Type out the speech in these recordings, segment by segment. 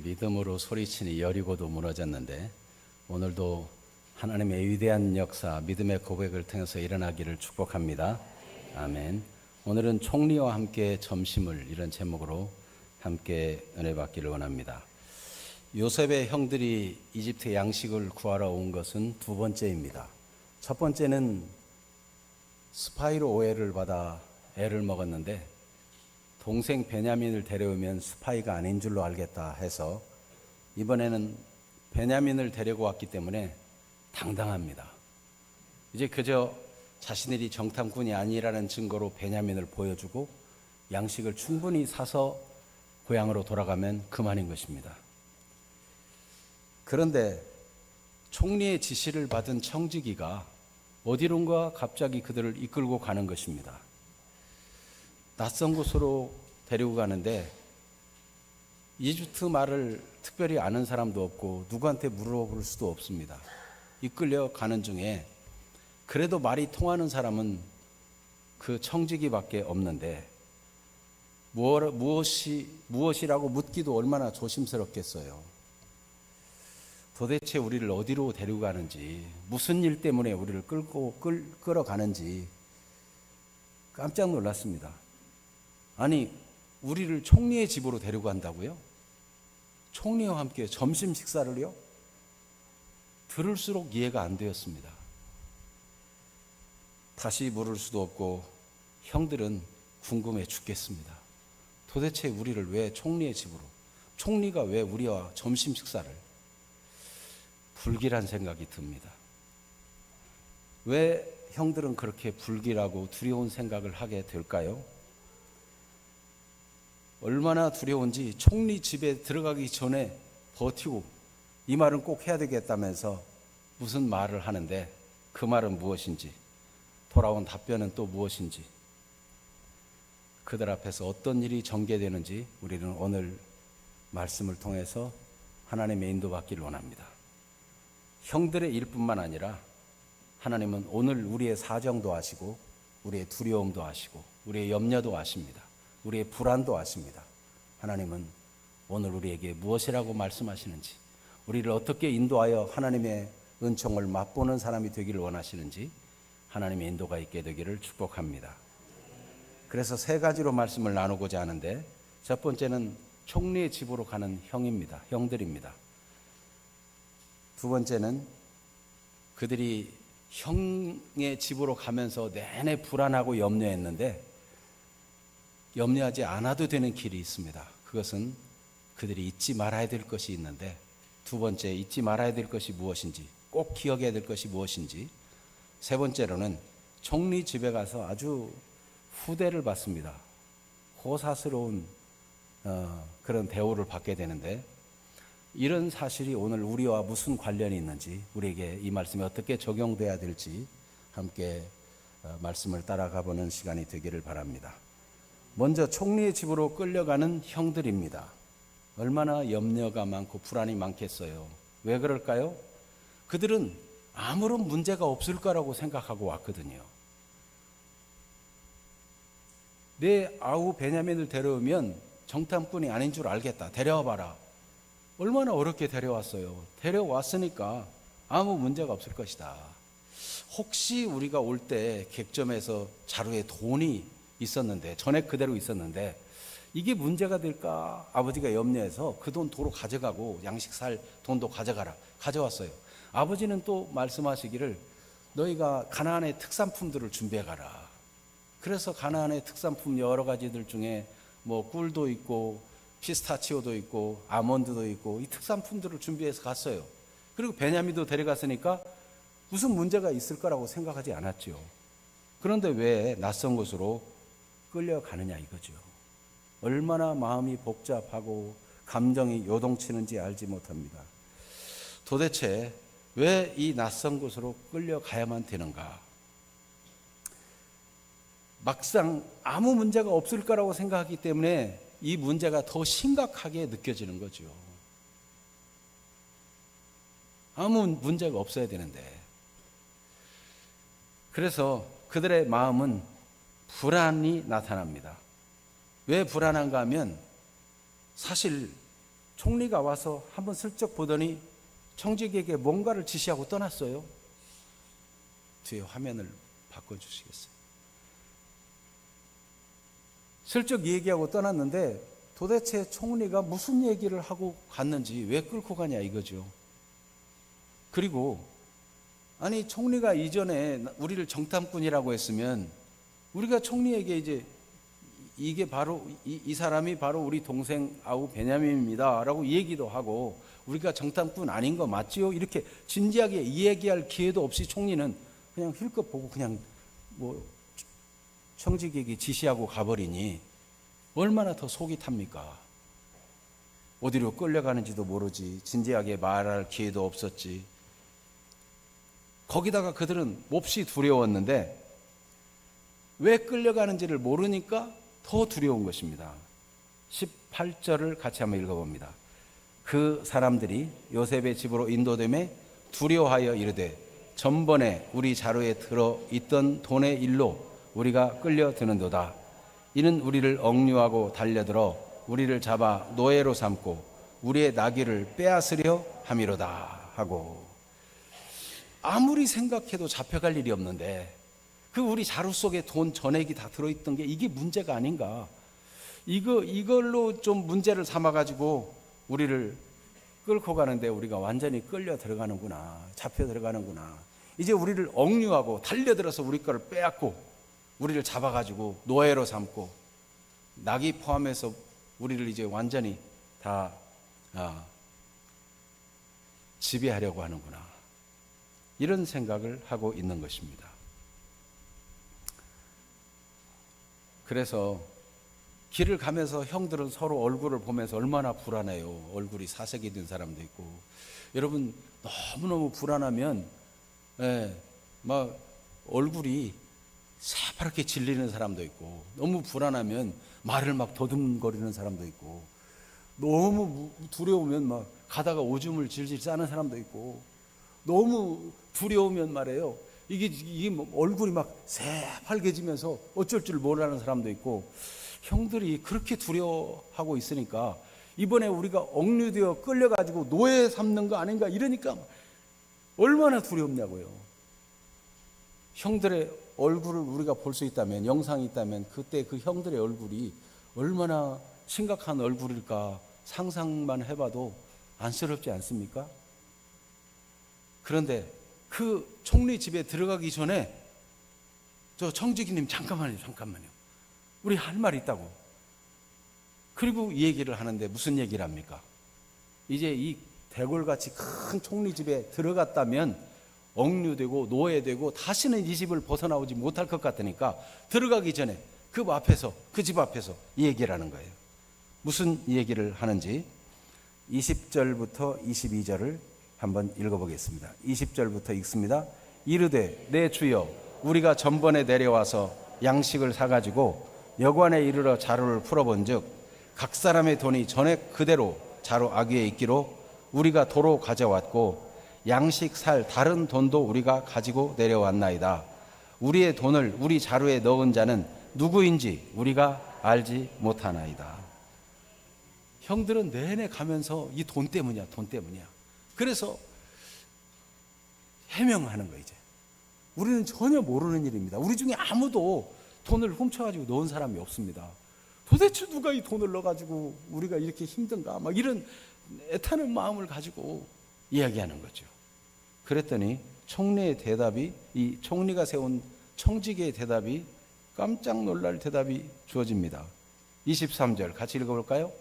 믿음으로 소리치니 여리고도 무너졌는데 오늘도 하나님의 위대한 역사, 믿음의 고백을 통해서 일어나기를 축복합니다. 아멘. 오늘은 총리와 함께 점심을, 이런 제목으로 함께 은혜 받기를 원합니다. 요셉의 형들이 이집트 양식을 구하러 온 것은 두 번째입니다. 첫 번째는 스파이로 오해를 받아 애를 먹었는데 동생 베냐민을 데려오면 스파이가 아닌 줄로 알겠다 해서 이번에는 베냐민을 데리고 왔기 때문에 당당합니다. 이제 그저 자신들이 정탐꾼이 아니라는 증거로 베냐민을 보여주고 양식을 충분히 사서 고향으로 돌아가면 그만인 것입니다. 그런데 총리의 지시를 받은 청지기가 어디론가 갑자기 그들을 이끌고 가는 것입니다. 낯선 곳으로 데리고 가는데 이집트 말을 특별히 아는 사람도 없고 누구한테 물어볼 수도 없습니다. 이끌려 가는 중에 그래도 말이 통하는 사람은 그 청지기밖에 없는데 무엇이라고 묻기도 얼마나 조심스럽겠어요. 도대체 우리를 어디로 데리고 가는지, 무슨 일 때문에 우리를 끌어가는지 깜짝 놀랐습니다. 아니, 우리를 총리의 집으로 데리고 간다고요? 총리와 함께 점심 식사를요? 들을수록 이해가 안 되었습니다. 다시 물을 수도 없고 형들은 궁금해 죽겠습니다. 도대체 우리를 왜 총리의 집으로, 총리가 왜 우리와 점심 식사를? 불길한 생각이 듭니다. 왜 형들은 그렇게 불길하고 두려운 생각을 하게 될까요? 얼마나 두려운지 총리 집에 들어가기 전에 버티고 이 말은 꼭 해야 되겠다면서 무슨 말을 하는데 그 말은 무엇인지, 돌아온 답변은 또 무엇인지, 그들 앞에서 어떤 일이 전개되는지 우리는 오늘 말씀을 통해서 하나님의 인도받기를 원합니다. 형들의 일뿐만 아니라 하나님은 오늘 우리의 사정도 아시고 우리의 두려움도 아시고 우리의 염려도 아십니다. 우리의 불안도 아십니다. 하나님은 오늘 우리에게 무엇이라고 말씀하시는지, 우리를 어떻게 인도하여 하나님의 은총을 맛보는 사람이 되기를 원하시는지 하나님의 인도가 있게 되기를 축복합니다. 그래서 세 가지로 말씀을 나누고자 하는데, 첫 번째는 총리의 집으로 가는 형들입니다. 두 번째는 그들이 형의 집으로 가면서 내내 불안하고 염려했는데 염려하지 않아도 되는 길이 있습니다. 그것은 그들이 잊지 말아야 될 것이 있는데, 두 번째, 잊지 말아야 될 것이 무엇인지, 꼭 기억해야 될 것이 무엇인지, 세 번째로는 총리 집에 가서 아주 후대를 받습니다. 호사스러운 그런 대우를 받게 되는데, 이런 사실이 오늘 우리와 무슨 관련이 있는지, 우리에게 이 말씀이 어떻게 적용돼야 될지 함께 말씀을 따라가 보는 시간이 되기를 바랍니다. 먼저 총리의 집으로 끌려가는 형들입니다. 얼마나 염려가 많고 불안이 많겠어요. 왜 그럴까요? 그들은 아무런 문제가 없을 거라고 생각하고 왔거든요. 내 아우 베냐민을 데려오면 정탐꾼이 아닌 줄 알겠다. 데려와 봐라. 얼마나 어렵게 데려왔어요. 데려왔으니까 아무 문제가 없을 것이다. 혹시 우리가 올 때 객점에서 자루에 돈이 있었는데, 전액 그대로 있었는데 이게 문제가 될까 아버지가 염려해서 그 돈 도로 가져가고 양식 살 돈도 가져가라. 가져왔어요. 아버지는 또 말씀하시기를 너희가 가나안의 특산품들을 준비해 가라. 그래서 가나안의 특산품 여러 가지들 중에 뭐 꿀도 있고 피스타치오도 있고 아몬드도 있고 이 특산품들을 준비해서 갔어요. 그리고 베냐민도 데려갔으니까 무슨 문제가 있을 거라고 생각하지 않았죠. 그런데 왜 낯선 곳으로 끌려가느냐 이거죠. 얼마나 마음이 복잡하고 감정이 요동치는지 알지 못합니다. 도대체 왜 이 낯선 곳으로 끌려가야만 되는가? 막상 아무 문제가 없을 거라고 생각하기 때문에 이 문제가 더 심각하게 느껴지는 거죠. 아무 문제가 없어야 되는데. 그래서 그들의 마음은 불안이 나타납니다. 왜 불안한가 하면 사실 총리가 와서 한번 슬쩍 보더니 청직에게 뭔가를 지시하고 떠났어요. 뒤에 화면을 바꿔주시겠어요? 슬쩍 얘기하고 떠났는데 도대체 총리가 무슨 얘기를 하고 갔는지, 왜 끌고 가냐 이거죠. 그리고 아니, 총리가 이전에 우리를 정탐꾼이라고 했으면 우리가 총리에게 이제 이게 바로 이 사람이 바로 우리 동생 아우 베냐민입니다 라고 얘기도 하고, 우리가 정탐꾼 아닌 거 맞지요? 이렇게 진지하게 이야기할 기회도 없이 총리는 그냥 힐끗 보고 그냥 뭐 청직에게 지시하고 가버리니 얼마나 더 속이 탑니까? 어디로 끌려가는지도 모르지, 진지하게 말할 기회도 없었지. 거기다가 그들은 몹시 두려웠는데 왜 끌려가는지를 모르니까 더 두려운 것입니다. 18절을 같이 한번 읽어봅니다. 그 사람들이 요셉의 집으로 인도됨에 두려워하여 이르되 전번에 우리 자루에 들어 있던 돈의 일로 우리가 끌려드는도다. 이는 우리를 억류하고 달려들어 우리를 잡아 노예로 삼고 우리의 나귀를 빼앗으려 함이로다 하고. 아무리 생각해도 잡혀갈 일이 없는데 그 우리 자루 속에 돈 전액이 다 들어있던 게 이게 문제가 아닌가. 이걸로 좀 문제를 삼아가지고 우리를 끌고 가는데 우리가 완전히 끌려 들어가는구나, 잡혀 들어가는구나. 이제 우리를 억류하고 달려들어서 우리 거를 빼앗고 우리를 잡아가지고 노예로 삼고 낙이 포함해서 우리를 이제 완전히 다 지배하려고 하는구나, 이런 생각을 하고 있는 것입니다. 그래서 길을 가면서 형들은 서로 얼굴을 보면서 얼마나 불안해요. 얼굴이 사색이 된 사람도 있고. 여러분, 너무너무 불안하면 막 얼굴이 새파랗게 질리는 사람도 있고, 너무 불안하면 말을 막 더듬거리는 사람도 있고, 너무 두려우면 막 가다가 오줌을 질질 싸는 사람도 있고, 너무 두려우면 말이에요, 이게 얼굴이 막 새빨개지면서 어쩔 줄 모르는 사람도 있고. 형들이 그렇게 두려워하고 있으니까 이번에 우리가 억류되어 끌려가지고 노예 삼는 거 아닌가 이러니까 얼마나 두렵냐고요. 형들의 얼굴을 우리가 볼 수 있다면, 영상이 있다면 그때 그 형들의 얼굴이 얼마나 심각한 얼굴일까 상상만 해봐도 안쓰럽지 않습니까? 그런데 그 총리 집에 들어가기 전에 저 청지기님 잠깐만요. 우리 할 말이 있다고. 그리고 이 얘기를 하는데 무슨 얘기를 합니까? 이제 이 대궐같이 큰 총리 집에 들어갔다면 억류되고 노예되고 다시는 이 집을 벗어나오지 못할 것 같으니까 들어가기 전에 그 집 앞에서 이 얘기를 하는 거예요. 무슨 얘기를 하는지 20절부터 22절을 한번 읽어보겠습니다. 20절부터 읽습니다. 이르되 내 주여, 우리가 전번에 내려와서 양식을 사가지고 여관에 이르러 자루를 풀어본즉 각 사람의 돈이 전액 그대로 자루 아귀에 있기로 우리가 도로 가져왔고 양식 살 다른 돈도 우리가 가지고 내려왔나이다. 우리의 돈을 우리 자루에 넣은 자는 누구인지 우리가 알지 못하나이다. 형들은 내내 가면서 이 돈 때문이야. 그래서 해명하는 거예요. 이제 우리는 전혀 모르는 일입니다. 우리 중에 아무도 돈을 훔쳐가지고 넣은 사람이 없습니다. 도대체 누가 이 돈을 넣어가지고 우리가 이렇게 힘든가, 막 이런 애타는 마음을 가지고 이야기하는 거죠. 그랬더니 총리의 대답이, 이 총리가 세운 청지기의 대답이 깜짝 놀랄 대답이 주어집니다. 23절 같이 읽어볼까요?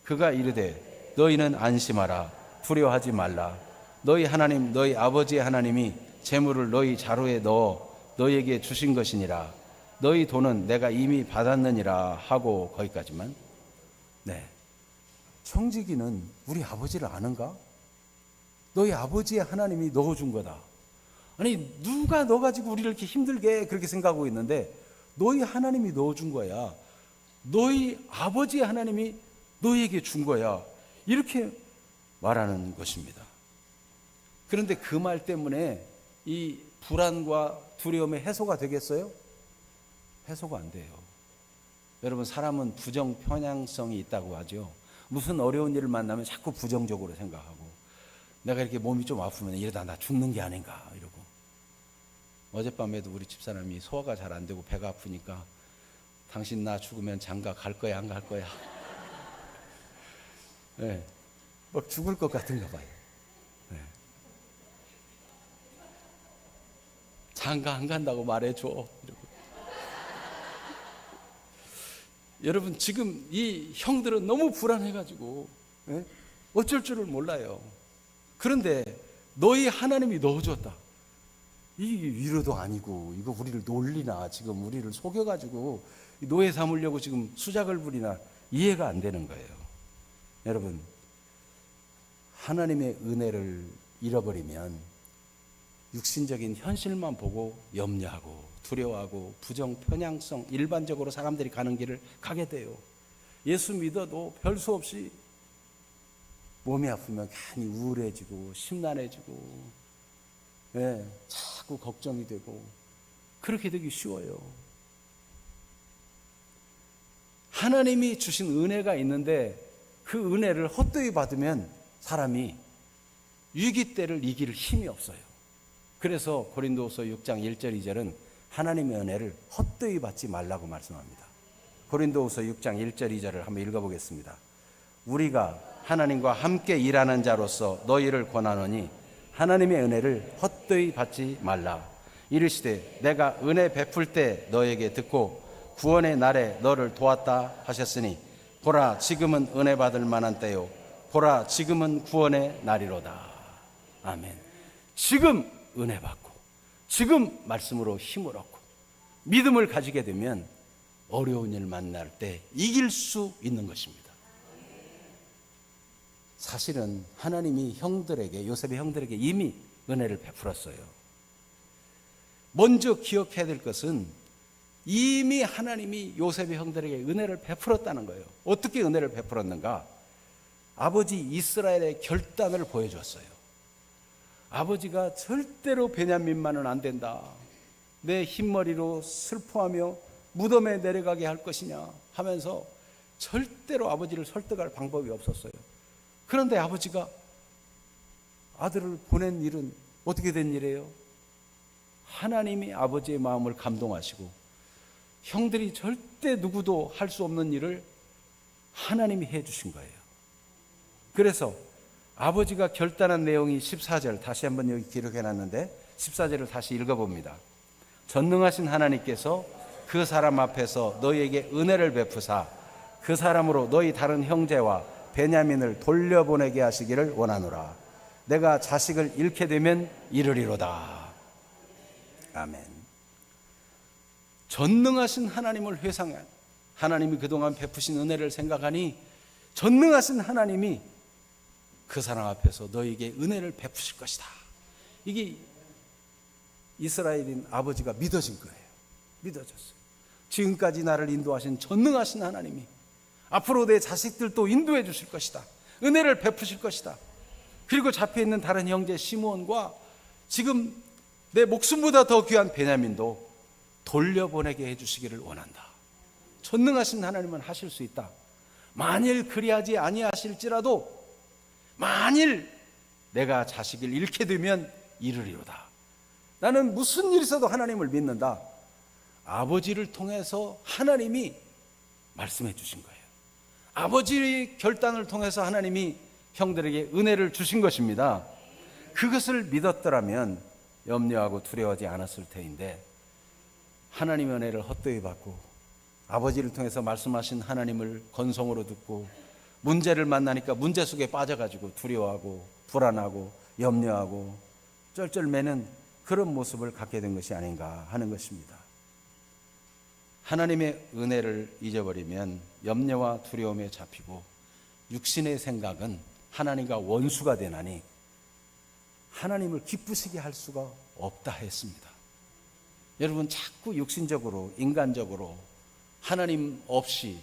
그가 이르되 너희는 안심하라, 두려워하지 말라. 너희 하나님, 너희 아버지의 하나님이 재물을 너희 자루에 넣어 너희에게 주신 것이니라. 너희 돈은 내가 이미 받았느니라 하고. 거기까지만. 청지기는 우리 아버지를 아는가? 너희 아버지의 하나님이 넣어준 거다. 아니, 누가 넣어가지고 우리를 이렇게 힘들게 그렇게 생각하고 있는데 너희 하나님이 넣어준 거야. 너희 아버지의 하나님이 너희에게 준 거야. 이렇게 말하는 것입니다. 그런데 그 말 때문에 이 불안과 두려움의 해소가 되겠어요? 해소가 안 돼요. 여러분, 사람은 부정 편향성이 있다고 하죠. 무슨 어려운 일을 만나면 자꾸 부정적으로 생각하고, 내가 이렇게 몸이 좀 아프면 이러다 나 죽는 게 아닌가 이러고. 어젯밤에도 우리 집사람이 소화가 잘 안 되고 배가 아프니까 당신 나 죽으면 장가 갈 거야 안 갈 거야? 네, 막 죽을 것 같은가 봐요. 네. 장가 안 간다고 말해줘 이러고. 여러분, 지금 이 형들은 너무 불안해가지고 어쩔 줄을 몰라요. 그런데 너희 하나님이 넣어줬다. 이게 위로도 아니고, 이거 우리를 놀리나, 지금 우리를 속여가지고 노예 삼으려고 지금 수작을 부리나, 이해가 안 되는 거예요. 여러분, 하나님의 은혜를 잃어버리면 육신적인 현실만 보고 염려하고 두려워하고 부정, 편향성, 일반적으로 사람들이 가는 길을 가게 돼요. 예수 믿어도 별 수 없이 몸이 아프면 괜히 우울해지고 심란해지고, 자꾸 걱정이 되고, 그렇게 되기 쉬워요. 하나님이 주신 은혜가 있는데 그 은혜를 헛되이 받으면 사람이 위기 때를 이길 힘이 없어요. 그래서 고린도후서 6장 1절 2절은 하나님의 은혜를 헛되이 받지 말라고 말씀합니다. 고린도후서 6장 1절 2절을 한번 읽어보겠습니다. 우리가 하나님과 함께 일하는 자로서 너희를 권하노니 하나님의 은혜를 헛되이 받지 말라. 이르시되 내가 은혜 베풀 때 너에게 듣고 구원의 날에 너를 도왔다 하셨으니 보라 지금은 은혜 받을 만한 때요 보라 지금은 구원의 날이로다. 아멘. 지금 은혜 받고 지금 말씀으로 힘을 얻고 믿음을 가지게 되면 어려운 일 만날 때 이길 수 있는 것입니다. 사실은 하나님이 형들에게, 요셉의 형들에게 이미 은혜를 베풀었어요. 먼저 기억해야 될 것은 이미 하나님이 요셉의 형들에게 은혜를 베풀었다는 거예요. 어떻게 은혜를 베풀었는가? 아버지 이스라엘의 결단을 보여줬어요. 아버지가 절대로 베냐민만은 안 된다, 내 흰머리로 슬퍼하며 무덤에 내려가게 할 것이냐 하면서 절대로 아버지를 설득할 방법이 없었어요. 그런데 아버지가 아들을 보낸 일은 어떻게 된 일이에요? 하나님이 아버지의 마음을 감동하시고 형들이 절대 누구도 할 수 없는 일을 하나님이 해 주신 거예요. 그래서 아버지가 결단한 내용이 14절, 다시 한번 여기 기록해 놨는데 14절을 다시 읽어봅니다. 전능하신 하나님께서 그 사람 앞에서 너희에게 은혜를 베푸사 그 사람으로 너희 다른 형제와 베냐민을 돌려보내게 하시기를 원하노라. 내가 자식을 잃게 되면 이르리로다. 아멘. 전능하신 하나님을 회상한, 하나님이 그동안 베푸신 은혜를 생각하니 전능하신 하나님이 그 사람 앞에서 너에게 은혜를 베푸실 것이다. 이게 이스라엘인 아버지가 믿어진 거예요. 믿어졌어요. 지금까지 나를 인도하신 전능하신 하나님이 앞으로 내 자식들도 인도해 주실 것이다. 은혜를 베푸실 것이다. 그리고 잡혀있는 다른 형제 시므온과 지금 내 목숨보다 더 귀한 베냐민도 돌려보내게 해주시기를 원한다. 전능하신 하나님은 하실 수 있다. 만일 그리하지 아니하실지라도 만일 내가 자식을 잃게 되면 이르리로다. 나는 무슨 일 있어도 하나님을 믿는다. 아버지를 통해서 하나님이 말씀해 주신 거예요. 아버지의 결단을 통해서 하나님이 형들에게 은혜를 주신 것입니다. 그것을 믿었더라면 염려하고 두려워하지 않았을 터인데 하나님의 은혜를 헛되이 받고 아버지를 통해서 말씀하신 하나님을 건성으로 듣고 문제를 만나니까 문제 속에 빠져가지고 두려워하고 불안하고 염려하고 쩔쩔매는 그런 모습을 갖게 된 것이 아닌가 하는 것입니다. 하나님의 은혜를 잊어버리면 염려와 두려움에 잡히고 육신의 생각은 하나님과 원수가 되나니 하나님을 기쁘시게 할 수가 없다 했습니다. 여러분, 자꾸 육신적으로 인간적으로 하나님 없이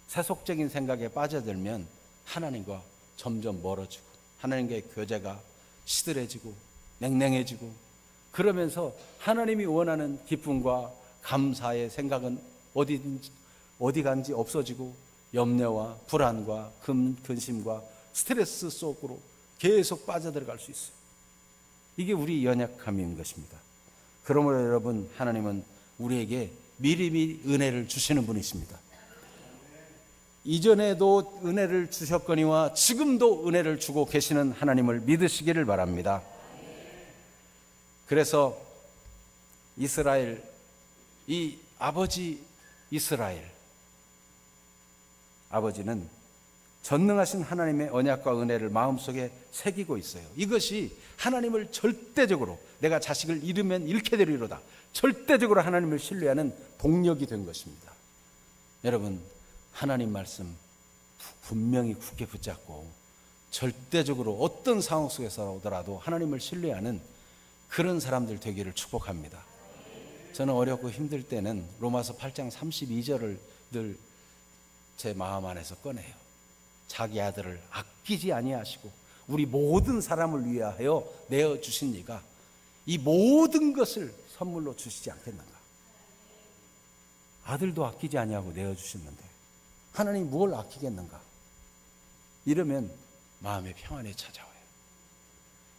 세속적인 생각에 빠져들면 하나님과 점점 멀어지고 하나님과의 교제가 시들해지고 냉랭해지고 그러면서 하나님이 원하는 기쁨과 감사의 생각은 어디 간지 없어지고 염려와 불안과 근심과 스트레스 속으로 계속 빠져들어갈 수 있어요. 이게 우리 연약함인 것입니다. 그러므로 여러분, 하나님은 우리에게 미리미리 은혜를 주시는 분이십니다. 이전에도 은혜를 주셨거니와 지금도 은혜를 주고 계시는 하나님을 믿으시기를 바랍니다. 그래서 이스라엘, 이 아버지 이스라엘, 아버지는 전능하신 하나님의 언약과 은혜를 마음속에 새기고 있어요. 이것이 하나님을 절대적으로, 내가 자식을 잃으면 잃게 되리로다, 절대적으로 하나님을 신뢰하는 동력이 된 것입니다. 여러분, 하나님 말씀 분명히 굳게 붙잡고 절대적으로 어떤 상황 속에서 오더라도 하나님을 신뢰하는 그런 사람들 되기를 축복합니다. 저는 어렵고 힘들 때는 로마서 8장 32절을 늘 제 마음 안에서 꺼내요. 자기 아들을 아끼지 아니하시고 우리 모든 사람을 위하여 내어주신 이가 이 모든 것을 선물로 주시지 않겠는가. 아들도 아끼지 아니하고 내어주셨는데 하나님 무엇을 아끼겠는가. 이러면 마음의 평안이 찾아와요.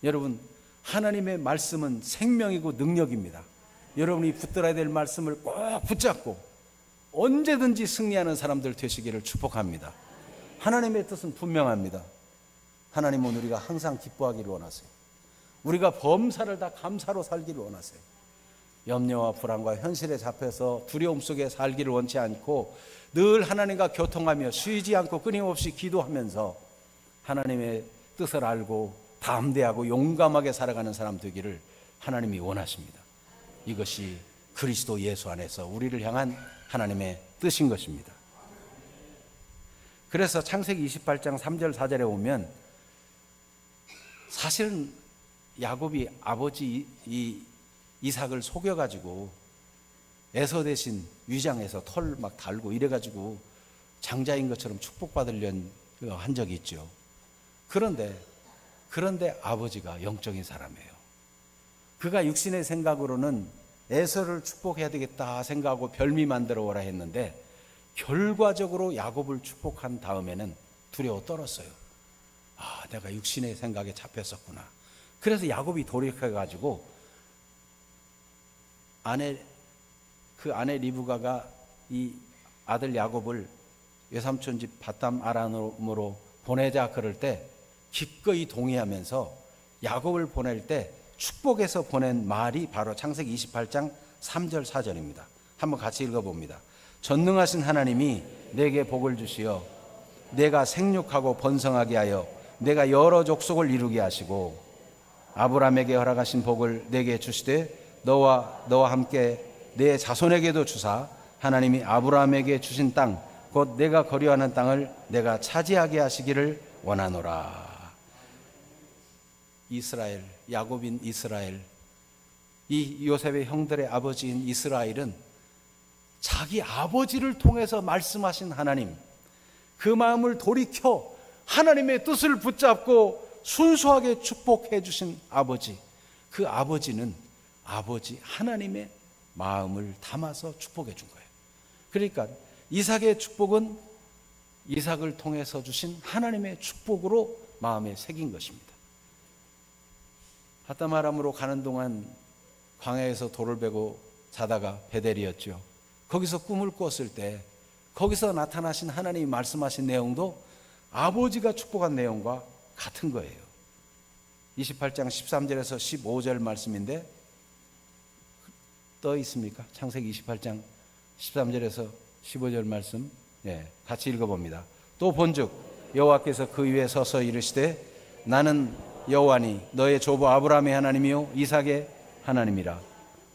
여러분, 하나님의 말씀은 생명이고 능력입니다. 여러분이 붙들어야 될 말씀을 꼭 붙잡고 언제든지 승리하는 사람들 되시기를 축복합니다. 하나님의 뜻은 분명합니다. 하나님은 우리가 항상 기뻐하기를 원하세요. 우리가 범사를 다 감사로 살기를 원하세요. 염려와 불안과 현실에 잡혀서 두려움 속에 살기를 원치 않고 늘 하나님과 교통하며 쉬지 않고 끊임없이 기도하면서 하나님의 뜻을 알고 담대하고 용감하게 살아가는 사람 되기를 하나님이 원하십니다. 이것이 그리스도 예수 안에서 우리를 향한 하나님의 뜻인 것입니다. 그래서 창세기 28장 3절 4절에 보면 사실은 야곱이 아버지 이삭을 속여가지고 에서 대신 위장해서 털 막 달고 이래가지고 장자인 것처럼 축복받으려는 한 적이 있죠. 그런데 아버지가 영적인 사람이에요. 그가 육신의 생각으로는 에서를 축복해야 되겠다 생각하고 별미 만들어 오라 했는데 결과적으로 야곱을 축복한 다음에는 두려워 떨었어요. 아, 내가 육신의 생각에 잡혔었구나. 그래서 야곱이 돌이켜가지고 그 아내 리브가가 이 아들 야곱을 외삼촌 집 바담 아람으로 보내자 그럴 때 기꺼이 동의하면서 야곱을 보낼 때 축복해서 보낸 말이 바로 창세기 28장 3절 4절입니다. 한번 같이 읽어봅니다. 전능하신 하나님이 내게 복을 주시어 내가 생육하고 번성하게 하여 내가 여러 족속을 이루게 하시고 아브라함에게 허락하신 복을 내게 주시되 너와 함께 내 자손에게도 주사 하나님이 아브라함에게 주신 땅 곧 내가 거류하는 땅을 내가 차지하게 하시기를 원하노라. 이스라엘, 야곱인 이스라엘, 이 요셉의 형들의 아버지인 이스라엘은 자기 아버지를 통해서 말씀하신 하나님, 그 마음을 돌이켜 하나님의 뜻을 붙잡고 순수하게 축복해 주신 아버지, 그 아버지는 아버지 하나님의 마음을 담아서 축복해 준 거예요. 그러니까 이삭의 축복은 이삭을 통해서 주신 하나님의 축복으로 마음에 새긴 것입니다. 바담 아람으로 가는 동안 광야에서 돌을 베고 자다가 베델이었죠. 거기서 꿈을 꿨을 때 거기서 나타나신 하나님이 말씀하신 내용도 아버지가 축복한 내용과 같은 거예요. 28장 13절에서 15절 말씀인데 떠 있습니까? 창세기 28장 13절에서 15절 말씀, 같이 읽어봅니다. 또 본즉 여호와께서 그 위에 서서 이르시되 나는 여호와니 너의 조부 아브라함의 하나님이요 이삭의 하나님이라.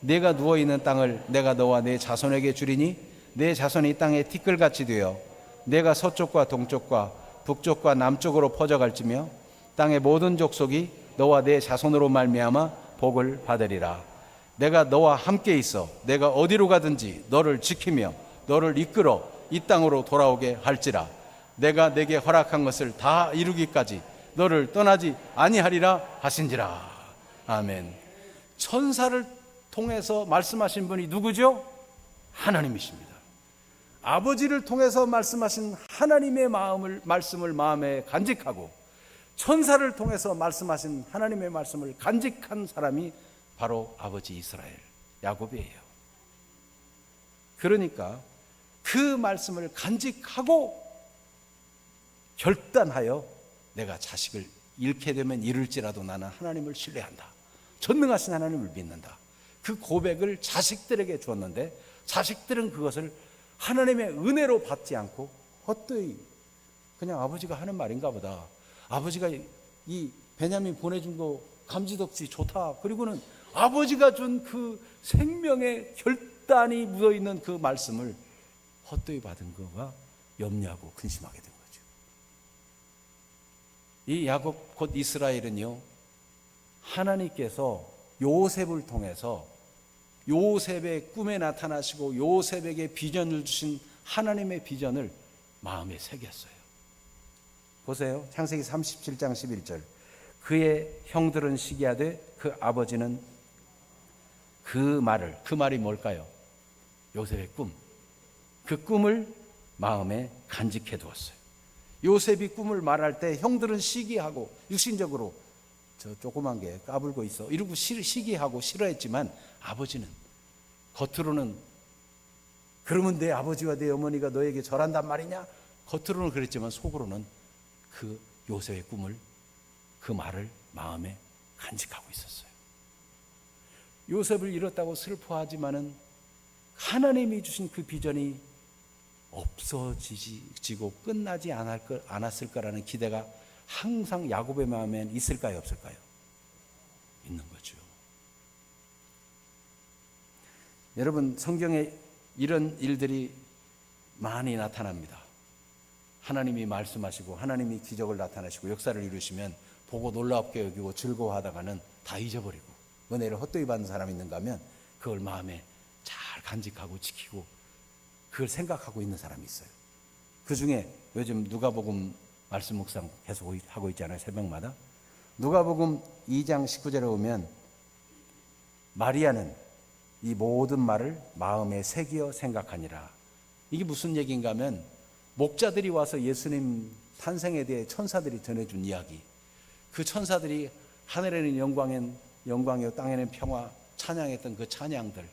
네가 누워있는 땅을 내가 너와 내 자손에게 주리니 내 자손이 이 땅에 티끌같이 되어 내가 서쪽과 동쪽과 북쪽과 남쪽으로 퍼져갈지며 땅의 모든 족속이 너와 내 자손으로 말미암아 복을 받으리라. 내가 너와 함께 있어 내가 어디로 가든지 너를 지키며 너를 이끌어 이 땅으로 돌아오게 할지라. 내가 내게 허락한 것을 다 이루기까지 너를 떠나지 아니하리라 하신지라. 아멘. 천사를 통해서 말씀하신 분이 누구죠? 하나님이십니다. 아버지를 통해서 말씀하신 하나님의 말씀을 마음에 간직하고 천사를 통해서 말씀하신 하나님의 말씀을 간직한 사람이 바로 아버지 이스라엘 야곱이에요. 그러니까 그 말씀을 간직하고 결단하여 내가 자식을 잃게 되면 잃을지라도 나는 하나님을 신뢰한다, 전능하신 하나님을 믿는다, 그 고백을 자식들에게 주었는데 자식들은 그것을 하나님의 은혜로 받지 않고 헛되이 그냥 아버지가 하는 말인가 보다, 아버지가 이 베냐민 보내준 거 감지덕지 좋다, 그리고는 아버지가 준 그 생명의 결단이 묻어있는 그 말씀을 헛되이 받은 거가 염려하고 근심하게 된 거죠. 이 야곱 곧 이스라엘은요, 하나님께서 요셉을 통해서 요셉의 꿈에 나타나시고 요셉에게 비전을 주신 하나님의 비전을 마음에 새겼어요. 보세요. 창세기 37장 11절. 그의 형들은 시기하되 그 아버지는 그 말이 뭘까요? 요셉의 꿈. 그 꿈을 마음에 간직해 두었어요. 요셉이 꿈을 말할 때 형들은 시기하고 육신적으로 저 조그만 게 까불고 있어 이러고 시기하고 싫어했지만 아버지는 겉으로는 그러면 내 아버지와 내 어머니가 너에게 절한단 말이냐? 겉으로는 그랬지만 속으로는 그 요셉의 꿈을, 그 말을 마음에 간직하고 있었어요. 요셉을 잃었다고 슬퍼하지만은 하나님이 주신 그 비전이 없어지고 끝나지 않았을 거라는 기대가 항상 야곱의 마음엔 있을까요, 없을까요? 있는 거죠. 여러분, 성경에 이런 일들이 많이 나타납니다. 하나님이 말씀하시고 하나님이 기적을 나타내시고 역사를 이루시면 보고 놀랍게 여기고 즐거워하다가는 다 잊어버리고 은혜를 헛되이 받는 사람이 있는가 하면 그걸 마음에 잘 간직하고 지키고 그걸 생각하고 있는 사람이 있어요. 그 중에 요즘 누가복음 말씀 묵상 계속 하고 있잖아요, 새벽마다. 누가복음 2장 19절에 보면 마리아는 이 모든 말을 마음에 새기어 생각하니라. 이게 무슨 얘기인가 하면 목자들이 와서 예수님 탄생에 대해 천사들이 전해준 이야기, 그 천사들이 하늘에는 영광이요 땅에는 평화 찬양했던 그 찬양들,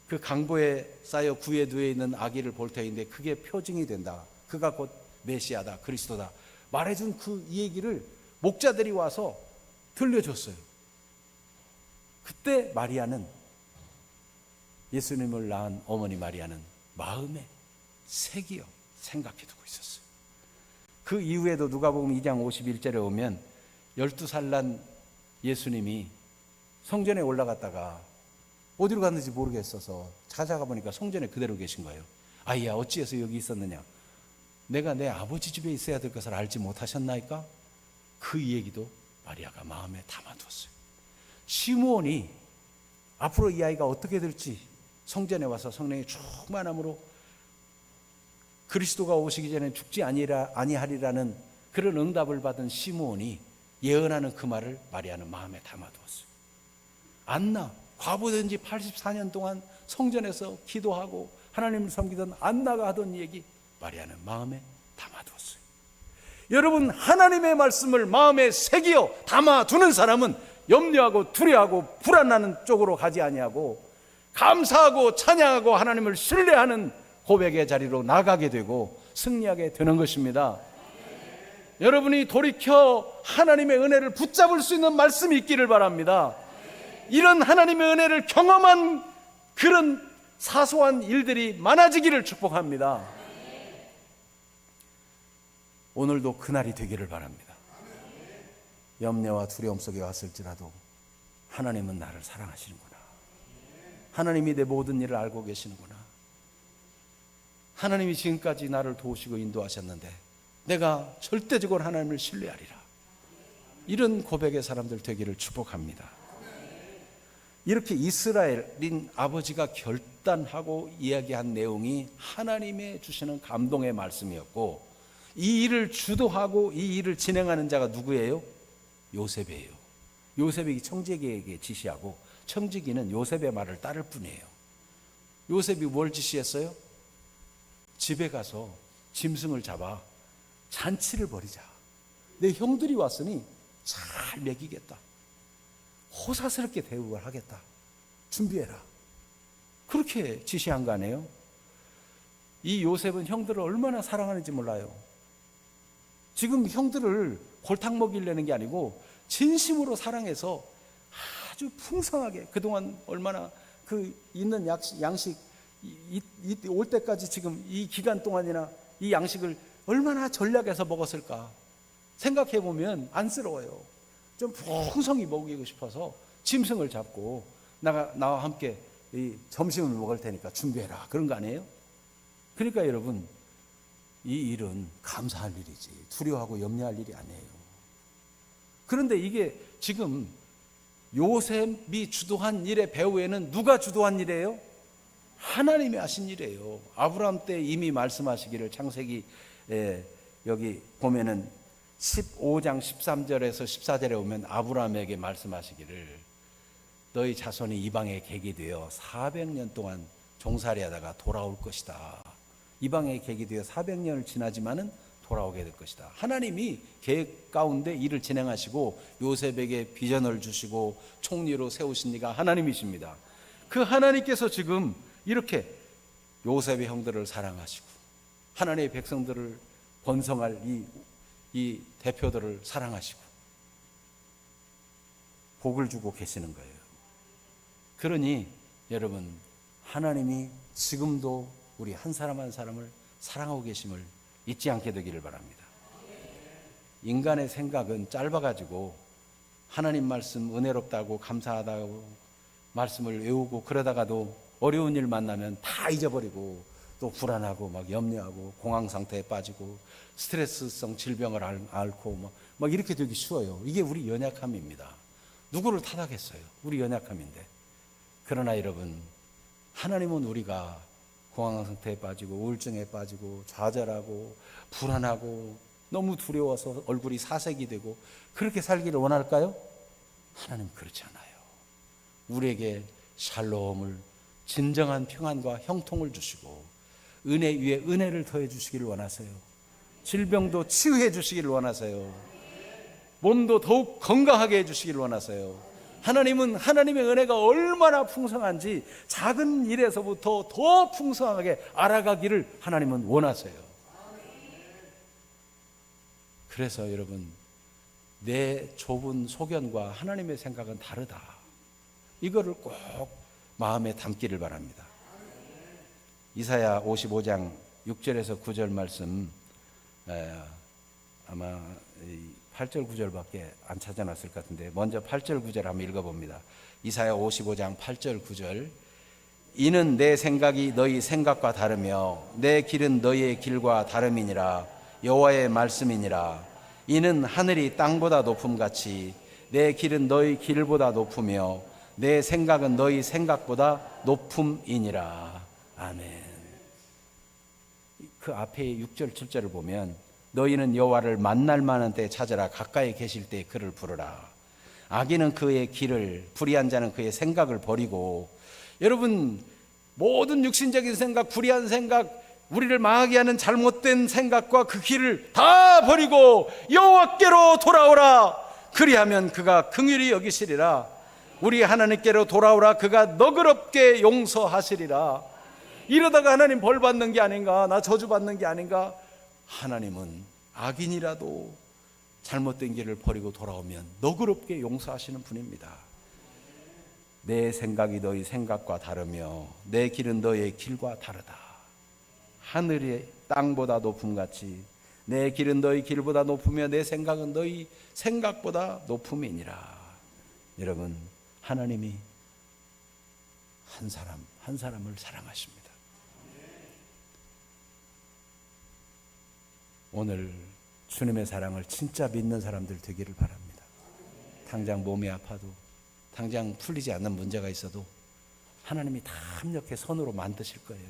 그 강보에 쌓여 구에 누워 있는 아기를 볼 터인데 그게 표징이 된다, 그가 곧 메시아다, 그리스도다 말해준 그 얘기를 목자들이 와서 들려줬어요. 그때 마리아는, 예수님을 낳은 어머니 마리아는 마음에 새기어 생각해 두고 있었어요. 그 이후에도 누가복음 2장 51절에 오면 12살 난 예수님이 성전에 올라갔다가 어디로 갔는지 모르겠어서 찾아가 보니까 성전에 그대로 계신 거예요. 아이야, 어찌해서 여기 있었느냐? 내가 내 아버지 집에 있어야 될 것을 알지 못하셨나이까? 그 얘기도 마리아가 마음에 담아두었어요. 시므온이 앞으로 이 아이가 어떻게 될지 성전에 와서 성령의 충만함으로 그리스도가 오시기 전에 죽지 아니하리라는 그런 응답을 받은 시므온이 예언하는 그 말을 마리아는 마음에 담아두었어요. 안나, 과부된 지 84년 동안 성전에서 기도하고 하나님을 섬기던 안나가 하던 얘기 마리아는 마음에 담아두었어요. 여러분, 하나님의 말씀을 마음에 새기어 담아두는 사람은 염려하고 두려워하고 불안하는 쪽으로 가지 아니하고 감사하고 찬양하고 하나님을 신뢰하는 고백의 자리로 나가게 되고 승리하게 되는 것입니다. 여러분이 돌이켜 하나님의 은혜를 붙잡을 수 있는 말씀이 있기를 바랍니다. 이런 하나님의 은혜를 경험한 그런 사소한 일들이 많아지기를 축복합니다. 오늘도 그날이 되기를 바랍니다. 염려와 두려움 속에 왔을지라도 하나님은 나를 사랑하시는구나, 하나님이 내 모든 일을 알고 계시는구나, 하나님이 지금까지 나를 도우시고 인도하셨는데 내가 절대적으로 하나님을 신뢰하리라. 이런 고백의 사람들 되기를 축복합니다. 이렇게 이스라엘인 아버지가 결단하고 이야기한 내용이 하나님의 주시는 감동의 말씀이었고, 이 일을 주도하고 이 일을 진행하는 자가 누구예요? 요셉이에요. 요셉이 청지기에게 지시하고 청지기는 요셉의 말을 따를 뿐이에요. 요셉이 뭘 지시했어요? 집에 가서 짐승을 잡아 잔치를 벌이자. 내 형들이 왔으니 잘 먹이겠다. 호사스럽게 대우를 하겠다. 준비해라. 그렇게 지시한 거 아니에요? 이 요셉은 형들을 얼마나 사랑하는지 몰라요. 지금 형들을 골탕 먹이려는 게 아니고 진심으로 사랑해서 아주 풍성하게 그동안 얼마나 그 있는 양식 올 때까지 지금 이 기간 동안이나 이 양식을 얼마나 전략해서 먹었을까 생각해 보면 안쓰러워요. 좀 풍성히 먹이고 싶어서 짐승을 잡고 나와 함께 이 점심을 먹을 테니까 준비해라. 그런 거 아니에요? 그러니까 여러분, 이 일은 감사할 일이지 두려워하고 염려할 일이 아니에요. 그런데 이게 지금 요셉이 주도한 일의 배후에는 누가 주도한 일이에요? 하나님이 하신 일이에요. 아브라함 때 이미 말씀하시기를 창세기 여기 보면은 15장 13절에서 14절에 오면 아브라함에게 말씀하시기를 너희 자손이 이방에 객이 되어 400년 동안 종살이하다가 돌아올 것이다. 이방에 객이 되어 400년을 지나지만은 돌아오게 될 것이다. 하나님이 계획 가운데 일을 진행하시고 요셉에게 비전을 주시고 총리로 세우신 이가 하나님이십니다. 그 하나님께서 지금 이렇게 요셉의 형들을 사랑하시고 하나님의 백성들을 번성할 이 대표들을 사랑하시고 복을 주고 계시는 거예요. 그러니 여러분, 하나님이 지금도 우리 한 사람 한 사람을 사랑하고 계심을 잊지 않게 되기를 바랍니다. 인간의 생각은 짧아가지고 하나님 말씀 은혜롭다고 감사하다고 말씀을 외우고 그러다가도 어려운 일 만나면 다 잊어버리고 또 불안하고 막 염려하고 공황 상태에 빠지고 스트레스성 질병을 앓고 막 이렇게 되기 쉬워요. 이게 우리 연약함입니다. 누구를 탓하겠어요? 우리 연약함인데. 그러나 여러분, 하나님은 우리가 공황 상태에 빠지고 우울증에 빠지고 좌절하고 불안하고 너무 두려워서 얼굴이 사색이 되고 그렇게 살기를 원할까요? 하나님 그렇지 않아요. 우리에게 샬롬을, 진정한 평안과 형통을 주시고 은혜 위에 은혜를 더해 주시기를 원하세요. 질병도 치유해 주시기를 원하세요. 몸도 더욱 건강하게 해 주시기를 원하세요. 하나님은 하나님의 은혜가 얼마나 풍성한지 작은 일에서부터 더 풍성하게 알아가기를 하나님은 원하세요. 그래서 여러분, 내 좁은 소견과 하나님의 생각은 다르다. 이거를 꼭 마음에 담기를 바랍니다. 이사야 55장 6절에서 9절 말씀, 아마 8절 9절밖에 안 찾아놨을 것 같은데 먼저 8절 9절 한번 읽어봅니다. 이사야 55장 8절 9절. 이는 내 생각이 너희 생각과 다르며 내 길은 너희의 길과 다름이니라. 여호와의 말씀이니라. 이는 하늘이 땅보다 높음같이 내 길은 너희 길보다 높으며 내 생각은 너희 생각보다 높음이니라. 아멘. 그 앞에 6절 7절을 보면 너희는 여호와를 만날 만한 때에 찾으라. 가까이 계실 때에 그를 부르라. 악인은 그의 길을, 불의한 자는 그의 생각을 버리고. 여러분, 모든 육신적인 생각, 불의한 생각, 우리를 망하게 하는 잘못된 생각과 그 길을 다 버리고 여호와께로 돌아오라. 그리하면 그가 긍휼히 여기시리라. 우리 하나님께로 돌아오라. 그가 너그럽게 용서하시리라. 이러다가 하나님 벌 받는 게 아닌가, 나 저주 받는 게 아닌가. 하나님은 악인이라도 잘못된 길을 버리고 돌아오면 너그럽게 용서하시는 분입니다. 내 생각이 너희 생각과 다르며 내 길은 너희의 길과 다르다. 하늘이 땅보다 높음같이 내 길은 너희 길보다 높으며 내 생각은 너희 생각보다 높음이니라. 여러분, 하나님이 한 사람 한 사람을 사랑하십니다. 오늘 주님의 사랑을 진짜 믿는 사람들 되기를 바랍니다. 당장 몸이 아파도, 당장 풀리지 않는 문제가 있어도 하나님이 다 합력해 선으로 만드실 거예요.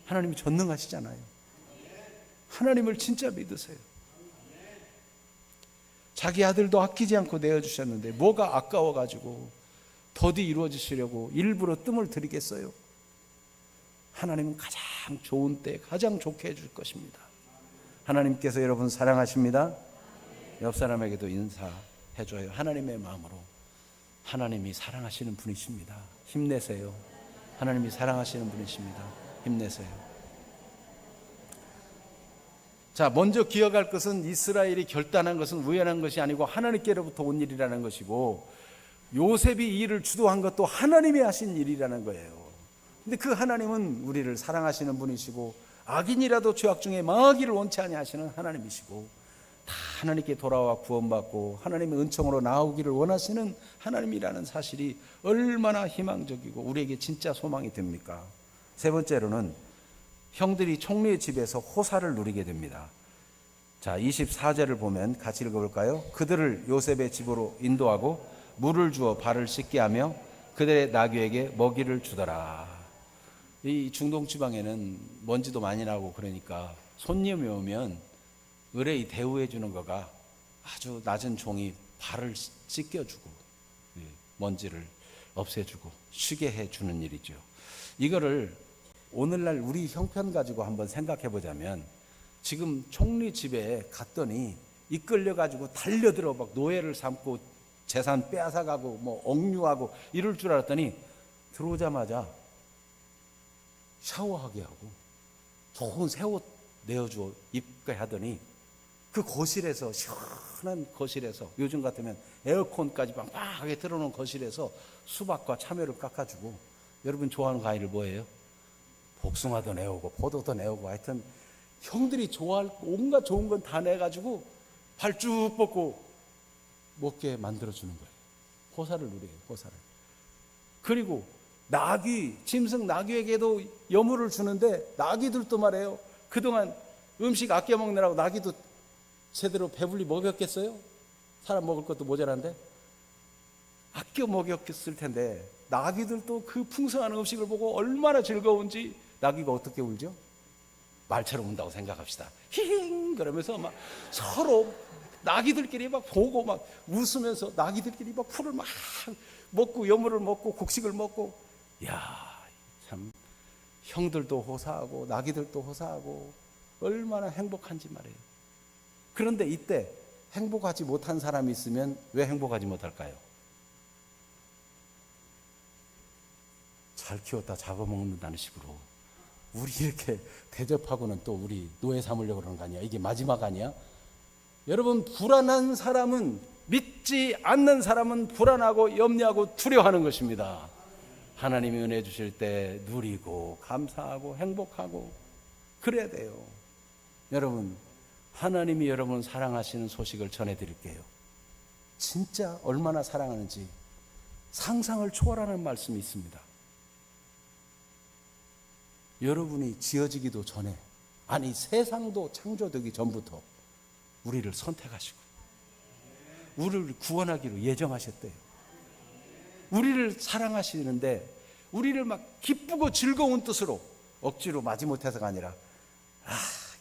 하나님이 전능하시잖아요. 하나님을 진짜 믿으세요. 자기 아들도 아끼지 않고 내어주셨는데 뭐가 아까워가지고 더디 이루어지시려고 일부러 뜸을 들이겠어요? 하나님은 가장 좋은 때 가장 좋게 해줄 것입니다. 하나님께서 여러분 사랑하십니다. 옆 사람에게도 인사해줘요. 하나님의 마음으로. 하나님이 사랑하시는 분이십니다. 힘내세요. 하나님이 사랑하시는 분이십니다. 힘내세요. 자, 먼저 기억할 것은 이스라엘이 결단한 것은 우연한 것이 아니고 하나님께로부터 온 일이라는 것이고, 요셉이 이 일을 주도한 것도 하나님이 하신 일이라는 거예요. 근데 그 하나님은 우리를 사랑하시는 분이시고, 악인이라도 죄악 중에 망하기를 원치 아니하시는 하나님이시고, 다 하나님께 돌아와 구원받고 하나님의 은총으로 나오기를 원하시는 하나님이라는 사실이 얼마나 희망적이고 우리에게 진짜 소망이 됩니까? 세 번째로는 형들이 총리의 집에서 호사를 누리게 됩니다. 자, 24절을 보면 같이 읽어볼까요? 그들을 요셉의 집으로 인도하고 물을 주어 발을 씻게 하며 그들의 나귀에게 먹이를 주더라. 이 중동 지방에는 먼지도 많이 나고 그러니까 손님이 오면 의뢰이 대우해 주는 거가 아주 낮은 종이 발을 씻겨주고 먼지를 없애주고 쉬게 해주는 일이죠. 이거를 오늘날 우리 형편 가지고 한번 생각해 보자면, 지금 총리 집에 갔더니 이끌려가지고 달려들어 막 노예를 삼고 재산 빼앗아가고 뭐 억류하고 이럴 줄 알았더니 들어오자마자 샤워하게 하고 좋은 새 옷 내어주어 입게 하더니 그 거실에서, 시원한 거실에서, 요즘 같으면 에어컨까지 빵빵하게 틀어놓은 거실에서 수박과 참외를 깎아주고, 여러분 좋아하는 과일을 뭐예요? 복숭아도 내오고 포도도 내오고, 하여튼 형들이 좋아할 온갖 좋은 건 다 내가지고 발 쭉 뻗고 먹게 만들어주는 거예요. 호사를 누려요, 호사를. 그리고 나귀, 짐승 나귀에게도 여물을 주는데, 나귀들도 말해요, 그동안 음식 아껴 먹느라고 나귀도 제대로 배불리 먹였겠어요? 사람 먹을 것도 모자란데 아껴 먹였을 텐데, 나귀들도 그 풍성한 음식을 보고 얼마나 즐거운지. 나귀가 어떻게 울죠? 말처럼 운다고 생각합시다. 히힝 그러면서 막 서로 나귀들끼리 막 보고 막 웃으면서 나귀들끼리 막 풀을 막 먹고 여물을 먹고 곡식을 먹고, 야, 참 형들도 호사하고 나귀들도 호사하고 얼마나 행복한지 말이에요. 그런데 이때 행복하지 못한 사람이 있으면 왜 행복하지 못할까요? 잘 키웠다 잡아먹는다는 식으로 우리 이렇게 대접하고는 또 우리 노예 삼으려고 그러는 거 아니야? 이게 마지막 아니야? 여러분, 불안한 사람은, 믿지 않는 사람은 불안하고 염려하고 두려워하는 것입니다. 하나님이 은혜 주실 때 누리고 감사하고 행복하고 그래야 돼요. 여러분, 하나님이 여러분 사랑하시는 소식을 전해드릴게요. 진짜 얼마나 사랑하는지 상상을 초월하는 말씀이 있습니다. 여러분이 지어지기도 전에, 아니 세상도 창조되기 전부터 우리를 선택하시고 우리를 구원하기로 예정하셨대요. 우리를 사랑하시는데 우리를 막 기쁘고 즐거운 뜻으로, 억지로 마지못해서가 아니라,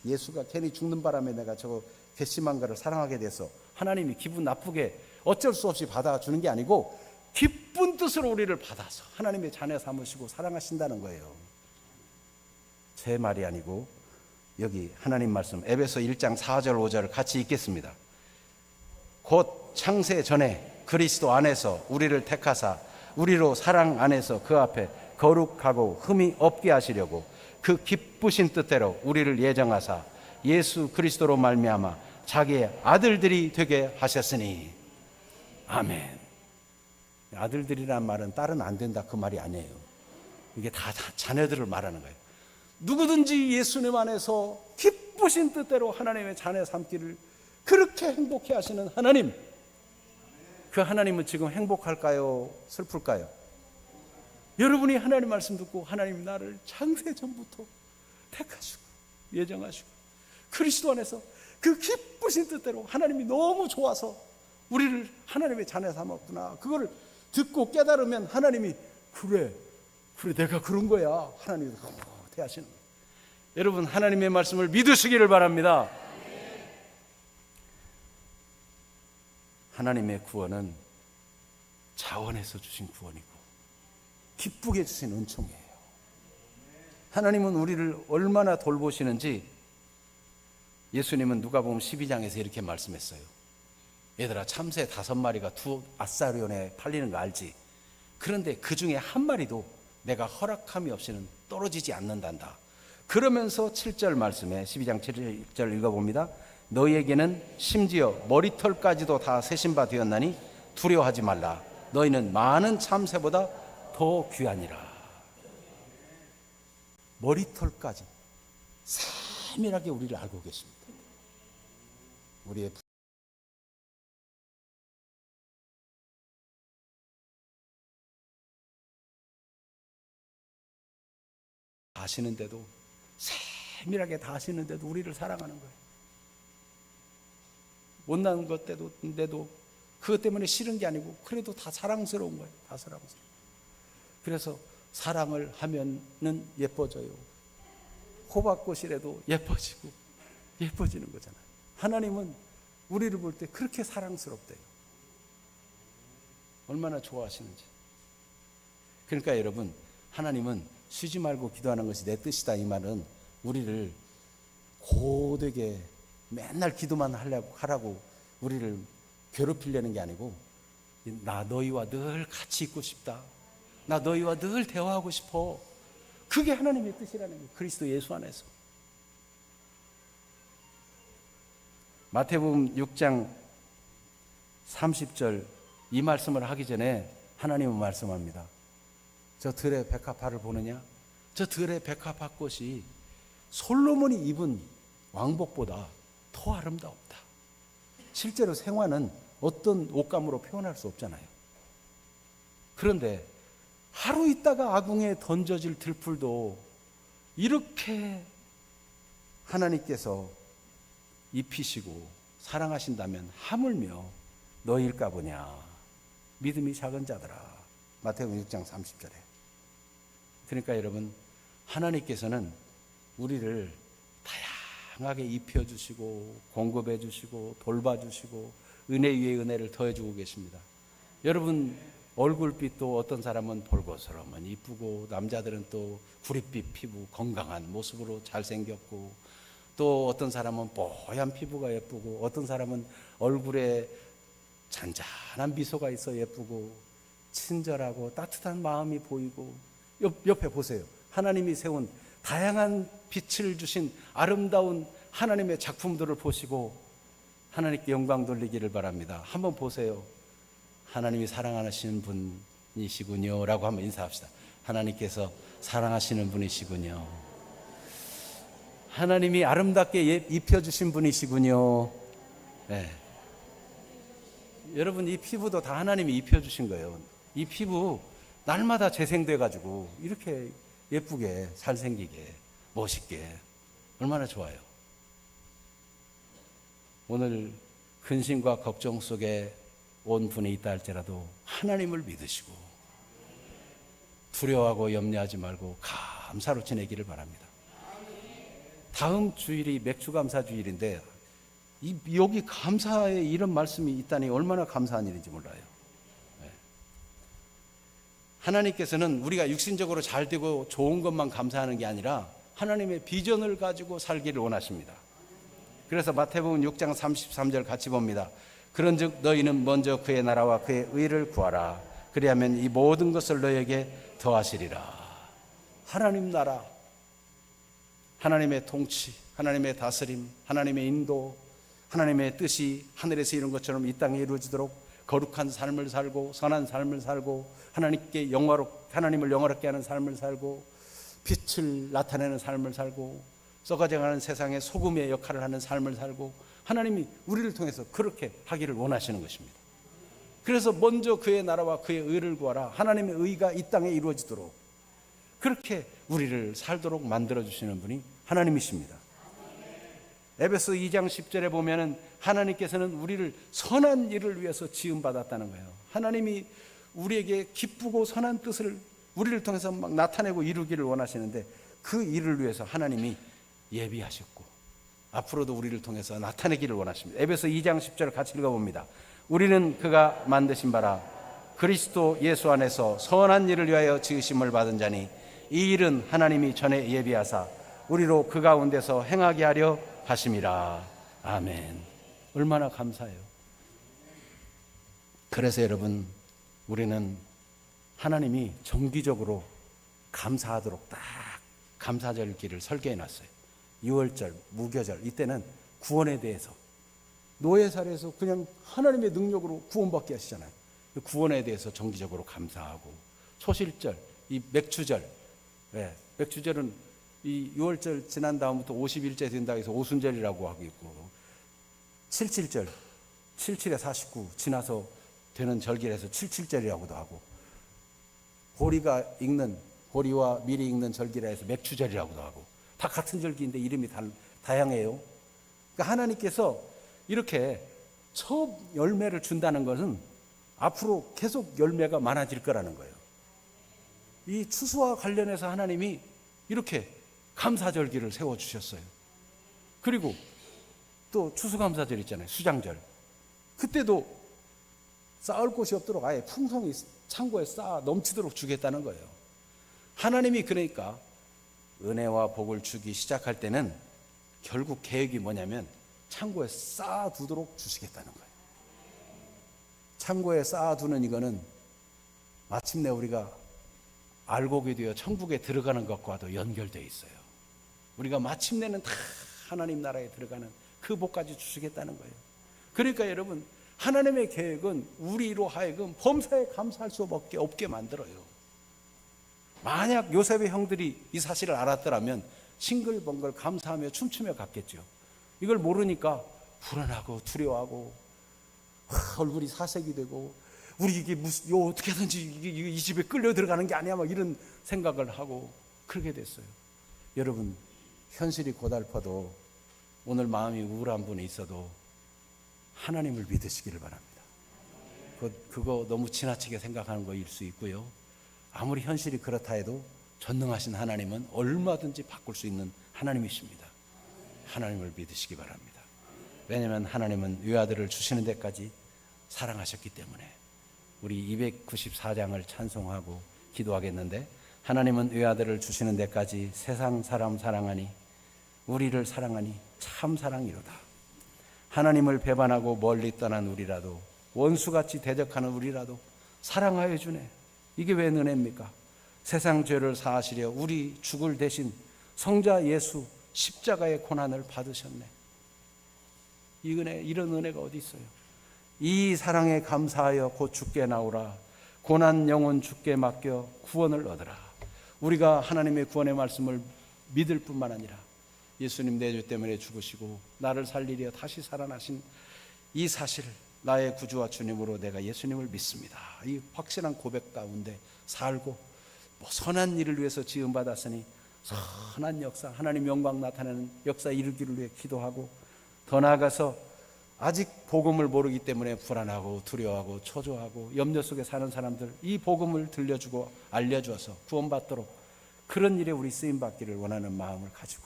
예수가 괜히 죽는 바람에 내가 저거 괘씸한 거를 사랑하게 돼서 하나님이 기분 나쁘게 어쩔 수 없이 받아주는 게 아니고 기쁜 뜻으로 우리를 받아서 하나님의 자녀 삼으시고 사랑하신다는 거예요. 제 말이 아니고 여기 하나님 말씀 에베소 1장 4절 5절을 같이 읽겠습니다. 곧 창세 전에 그리스도 안에서 우리를 택하사 우리로 사랑 안에서 그 앞에 거룩하고 흠이 없게 하시려고 그 기쁘신 뜻대로 우리를 예정하사 예수 그리스도로 말미암아 자기의 아들들이 되게 하셨으니. 아멘. 아들들이란 말은 딸은 안 된다 그 말이 아니에요. 이게 다 자녀들을 말하는 거예요. 누구든지 예수님 안에서 기쁘신 뜻대로 하나님의 자녀 삼기를 그렇게 행복해 하시는 하나님, 그 하나님은 지금 행복할까요? 슬플까요? 여러분이 하나님 말씀 듣고 하나님 나를 창세 전부터 택하시고 예정하시고 그리스도 안에서 그 기쁘신 뜻대로 하나님이 너무 좋아서 우리를 하나님의 자녀 삼았구나, 그거를 듣고 깨달으면 하나님이 그래 내가 그런 거야, 하나님이 대하시는 거예요. 여러분, 하나님의 말씀을 믿으시기를 바랍니다. 하나님의 구원은 자원에서 주신 구원이고 기쁘게 주신 은총이에요. 하나님은 우리를 얼마나 돌보시는지 예수님은 누가복음 12장에서 이렇게 말씀했어요. 얘들아, 참새 5마리가 2아사리온에 팔리는 거 알지? 그런데 그 중에 한 마리도 내가 허락함이 없이는 떨어지지 않는단다. 그러면서 7절 말씀에 12장 7절 읽어봅니다. 너희에게는 심지어 머리털까지도 다 세신 바 되었나니 두려워하지 말라. 너희는 많은 참새보다 더 귀하니라. 머리털까지 세밀하게 우리를 알고 계십니다. 우리의 아시는데도, 세밀하게 다 아시는데도 우리를 사랑하는 거예요. 못난 것 때도 그것 때문에 싫은 게 아니고 그래도 다 사랑스러운 거예요. 다 사랑스러워. 그래서 사랑을 하면은 예뻐져요. 호박꽃이라도 예뻐지는 거잖아요. 하나님은 우리를 볼 때 그렇게 사랑스럽대요. 얼마나 좋아하시는지. 그러니까 여러분, 하나님은 쉬지 말고 기도하는 것이 내 뜻이다, 이 말은 우리를 고되게 맨날 기도만 하라고 우리를 괴롭히려는 게 아니고, 나 너희와 늘 같이 있고 싶다, 나 너희와 늘 대화하고 싶어, 그게 하나님의 뜻이라는 거예요. 그리스도 예수 안에서. 마태복음 6장 30절 이 말씀을 하기 전에 하나님은 말씀합니다. 저 들의 백합화를 보느냐? 저 들의 백합화 꽃이 솔로몬이 입은 왕복보다 더 아름다웠다. 실제로 생화는 어떤 옷감으로 표현할 수 없잖아요. 그런데 하루 있다가 아궁이에 던져질 들풀도 이렇게 하나님께서 입히시고 사랑하신다면 하물며 너희일까 보냐. 믿음이 작은 자들아. 마태복음 6장 30절에. 그러니까 여러분, 하나님께서는 우리를 다양하게 입혀주시고 공급해주시고 돌봐주시고 은혜 위에 은혜를 더해주고 계십니다. 여러분 얼굴빛도 어떤 사람은 볼거스러우면 이쁘고, 남자들은 또 구릿빛 피부 건강한 모습으로 잘생겼고, 또 어떤 사람은 뽀얀 피부가 예쁘고, 어떤 사람은 얼굴에 잔잔한 미소가 있어 예쁘고 친절하고 따뜻한 마음이 보이고. 옆에 보세요. 하나님이 세운 다양한 빛을 주신 아름다운 하나님의 작품들을 보시고 하나님께 영광 돌리기를 바랍니다. 한번 보세요. 하나님이 사랑하시는 분이시군요 라고 한번 인사합시다. 하나님께서 사랑하시는 분이시군요. 하나님이 아름답게 입혀주신 분이시군요. 네. 여러분, 이 피부도 다 하나님이 입혀주신 거예요. 이 피부 날마다 재생돼가지고 이렇게 예쁘게 잘생기게 멋있게 얼마나 좋아요. 오늘 근심과 걱정 속에 온 분이 있다 할지라도 하나님을 믿으시고 두려워하고 염려하지 말고 감사로 지내기를 바랍니다. 다음 주일이 맥주감사 주일인데 여기 감사에 이런 말씀이 있다니 얼마나 감사한 일인지 몰라요. 네. 하나님께서는 우리가 육신적으로 잘 되고 좋은 것만 감사하는 게 아니라 하나님의 비전을 가지고 살기를 원하십니다. 그래서 마태복음 6장 33절 같이 봅니다. 그런즉 너희는 먼저 그의 나라와 그의 의를 구하라. 그리하면 이 모든 것을 너희에게 더하시리라. 하나님 나라, 하나님의 통치, 하나님의 다스림, 하나님의 인도, 하나님의 뜻이 하늘에서 이룬 것처럼 이 땅에 이루어지도록 거룩한 삶을 살고 선한 삶을 살고 하나님을 영화롭게 하는 삶을 살고 빛을 나타내는 삶을 살고 썩어져가는 세상에 소금의 역할을 하는 삶을 살고 하나님이 우리를 통해서 그렇게 하기를 원하시는 것입니다. 그래서 먼저 그의 나라와 그의 의를 구하라. 하나님의 의가 이 땅에 이루어지도록 그렇게 우리를 살도록 만들어주시는 분이 하나님이십니다. 에베소 2장 10절에 보면은 하나님께서는 우리를 선한 일을 위해서 지음받았다는 거예요. 하나님이 우리에게 기쁘고 선한 뜻을 우리를 통해서 막 나타내고 이루기를 원하시는데 그 일을 위해서 하나님이 예비하셨고 앞으로도 우리를 통해서 나타내기를 원하십니다. 에베소 2장 10절을 같이 읽어봅니다. 우리는 그가 만드신 바라 그리스도 예수 안에서 선한 일을 위하여 지으심을 받은 자니 이 일은 하나님이 전에 예비하사 우리로 그 가운데서 행하게 하려 하심이라. 아멘. 얼마나 감사해요. 그래서 여러분, 우리는 하나님이 정기적으로 감사하도록 딱 감사절기를 설계해 놨어요. 6월절, 무교절, 이때는 구원에 대해서, 노예살에서 그냥 하나님의 능력으로 구원받게 하시잖아요. 구원에 대해서 정기적으로 감사하고, 초실절, 이 맥추절, 맥추절은 이 6월절 지난 다음부터 50일째 된다고 해서 오순절이라고 하고 있고, 77절, 77에 49 지나서 되는 절기라서 77절이라고도 하고, 보리와 밀이 익는 절기라 해서 맥추절이라고도 하고, 다 같은 절기인데 이름이 다양해요. 그러니까 하나님께서 이렇게 첫 열매를 준다는 것은 앞으로 계속 열매가 많아질 거라는 거예요. 이 추수와 관련해서 하나님이 이렇게 감사절기를 세워주셨어요. 그리고 또 추수감사절 있잖아요. 수장절. 그때도 쌓을 곳이 없도록 아예 풍성히 창고에 쌓아 넘치도록 주겠다는 거예요. 하나님이 그러니까 은혜와 복을 주기 시작할 때는 결국 계획이 뭐냐면 창고에 쌓아두도록 주시겠다는 거예요. 창고에 쌓아두는 이거는 마침내 우리가 알곡이 되어 천국에 들어가는 것과도 연결되어 있어요. 우리가 마침내는 다 하나님 나라에 들어가는 그 복까지 주시겠다는 거예요. 그러니까 여러분, 하나님의 계획은 우리로 하여금 범사에 감사할 수밖에 없게 만들어요. 만약 요셉의 형들이 이 사실을 알았더라면 싱글벙글 감사하며 춤추며 갔겠죠. 이걸 모르니까 불안하고 두려워하고 얼굴이 사색이 되고, 우리 이게 무슨 어떻게든지 이 집에 끌려 들어가는 게 아니야 막 이런 생각을 하고 그렇게 됐어요. 여러분, 현실이 고달퍼도 오늘 마음이 우울한 분이 있어도 하나님을 믿으시기를 바랍니다. 그거 너무 지나치게 생각하는 거일 수 있고요. 아무리 현실이 그렇다 해도 전능하신 하나님은 얼마든지 바꿀 수 있는 하나님이십니다. 하나님을 믿으시기 바랍니다. 왜냐하면 하나님은 외아들을 주시는 데까지 사랑하셨기 때문에. 우리 294장을 찬송하고 기도하겠는데, 하나님은 외아들을 주시는 데까지 세상 사람 사랑하니 우리를 사랑하니 참 사랑이로다. 하나님을 배반하고 멀리 떠난 우리라도, 원수같이 대적하는 우리라도 사랑하여 주네. 이게 왜 은혜입니까? 세상 죄를 사하시려 우리 죽을 대신 성자 예수 십자가의 고난을 받으셨네. 이 은혜, 이런 은혜가 어디 있어요? 이 사랑에 감사하여 곧 주께 나오라. 고난 영혼 주께 맡겨 구원을 얻으라. 우리가 하나님의 구원의 말씀을 믿을 뿐만 아니라 예수님 내 죄 때문에 죽으시고 나를 살리려 다시 살아나신 이 사실을, 나의 구주와 주님으로 내가 예수님을 믿습니다, 이 확실한 고백 가운데 살고, 선한 일을 위해서 지음받았으니 선한 역사, 하나님 영광 나타내는 역사 이루기를 위해 기도하고, 더 나아가서 아직 복음을 모르기 때문에 불안하고 두려워하고 초조하고 염려 속에 사는 사람들, 이 복음을 들려주고 알려주어서 구원받도록 그런 일에 우리 쓰임받기를 원하는 마음을 가지고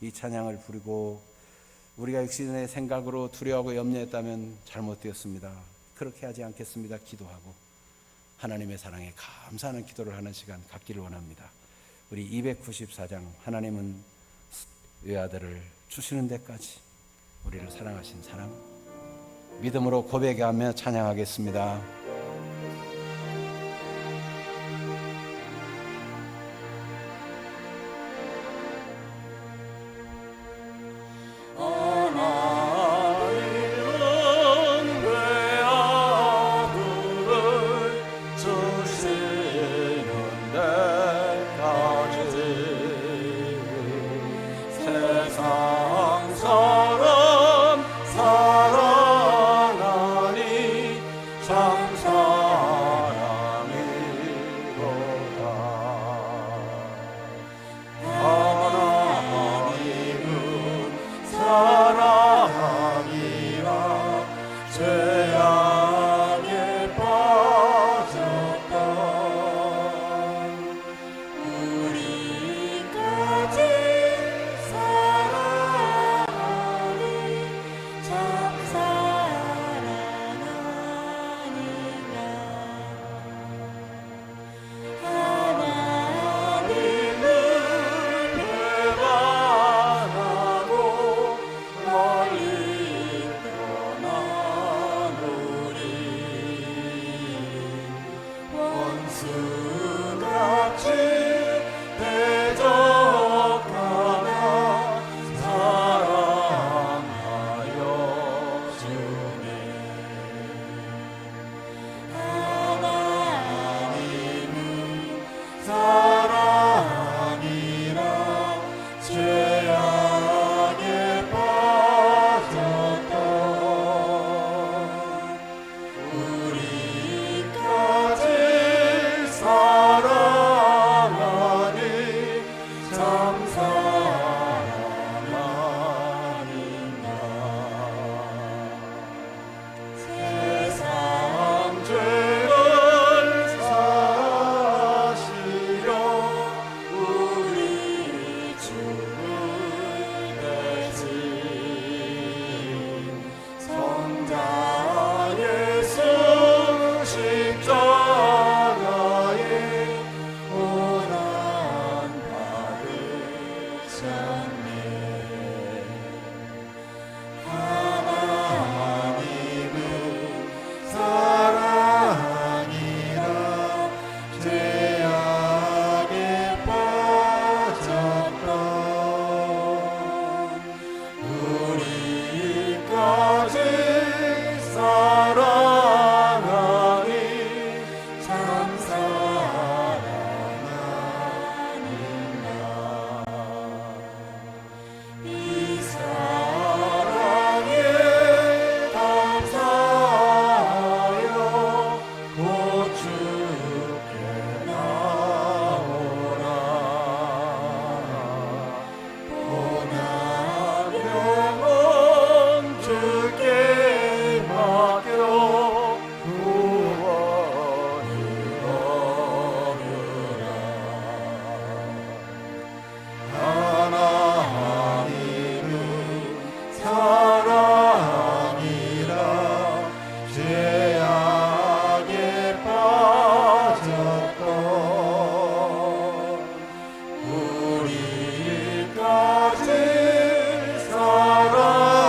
이 찬양을 부르고, 우리가 육신의 생각으로 두려워하고 염려했다면 잘못되었습니다, 그렇게 하지 않겠습니다 기도하고 하나님의 사랑에 감사하는 기도를 하는 시간 갖기를 원합니다. 우리 294장, 하나님은 외아들을 주시는 데까지 우리를 사랑하신 사랑, 믿음으로 고백하며 찬양하겠습니다. 원수같이 대적하나 사랑하여 주네. 하나님은 사랑이라 죄악에 빠졌던 우리까지 사랑하니 참 사랑 아닌가. 세상 죄를 사시려 우리 죽을 대신 성자 예수 십자가에 고난 받으셨네. 하나님은 사랑이라 죄악에 빠졌던 우리까지 사랑하니 참 사랑 아닌가. 이 사랑에 감사하여 곧 주께 나오라. 고난 영혼 주께 맡겨 구원을 얻으라. 하나님은 사랑이라 죄악에 빠졌던 우리까지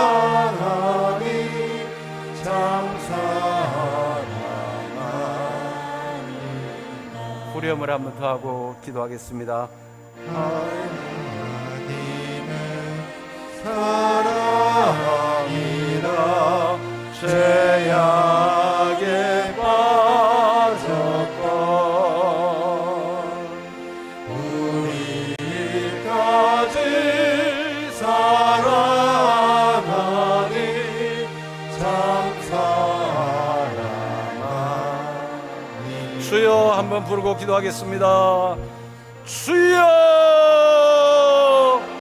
사랑하니 참 사랑 아닌가. 후렴을 한 번 더 하고 기도하겠습니다. 하나님은 사랑이라 죄악에 빠졌던 우리까지 사랑하니 참 사랑 아닌가. 주여 한번 부르고 기도하겠습니다. 주여